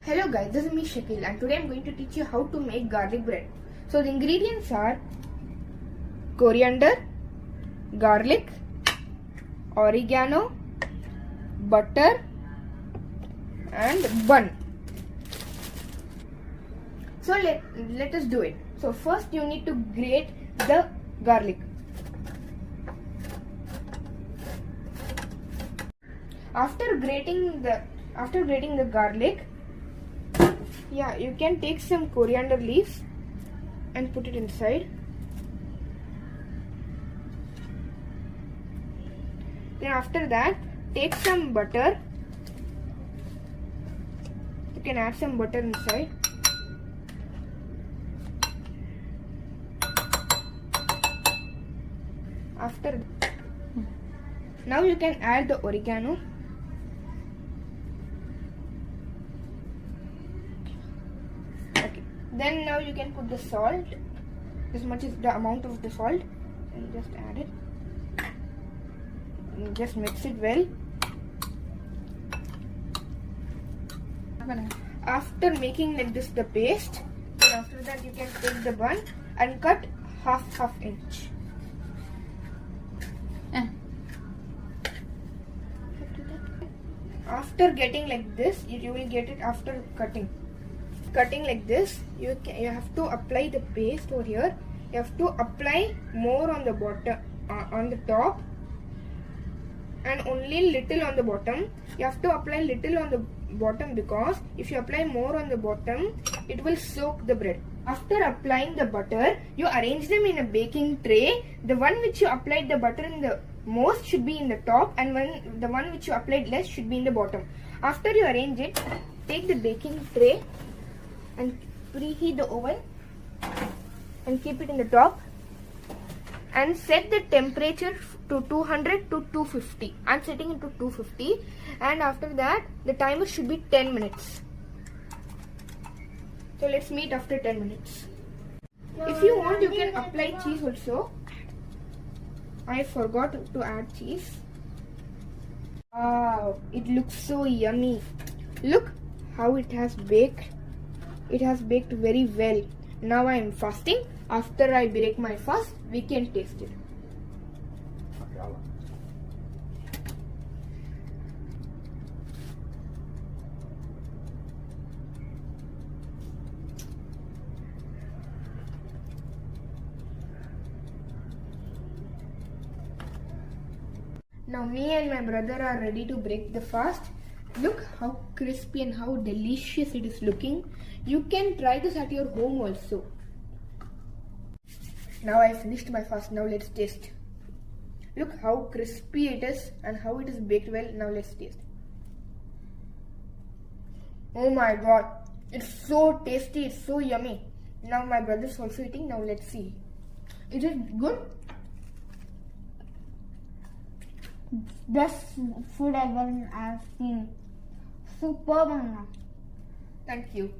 Hello guys, this is me Shakil and today I'm going to teach you how to make garlic bread. So the ingredients are coriander, garlic, oregano, butter and bun. So let us do it. So first you need to grate the garlic. After grating the garlic, you can take some coriander leaves and put it inside. Then after that, take some butter. You can add some butter inside. Now you can add the oregano. Then now you can put the salt. This much is the amount of the salt, and just add it. And just mix it well. After making like this the paste, then after that you can take the bun and cut half inch. After getting like this, you will get it after cutting like this. You have to apply the paste over here. You have to apply more on the bottom, on the top, and only little on the bottom. You have to apply little on the bottom because if you apply more on the bottom, it will soak the bread. After applying the butter, you arrange them in a baking tray. The one which you applied the butter in the most should be in the top, and the one which you applied less should be in the bottom. After you arrange it, take the baking tray and preheat the oven and keep it in the top and set the temperature to 200 to 250. I'm setting it to 250, and after that the timer should be 10 minutes. So let's meet after 10 minutes. If you want, you can apply cheese also. I forgot to add cheese. Wow, it looks so yummy. Look how it has baked. It has baked very well. Now I am fasting. After I break my fast, we can taste it. Now me and my brother are ready to break the fast. Look how crispy and how delicious it is looking. You can try this at your home also. Now I finished my fast. Now let's taste. Look how crispy it is and how it is baked well. Now let's taste. Oh my god, it's so tasty, it's so yummy. Now my brother is also eating. Now let's see. Is it good? Best food I've seen. Superb. Thank you.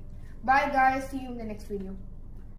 Bye guys. See you in the next video.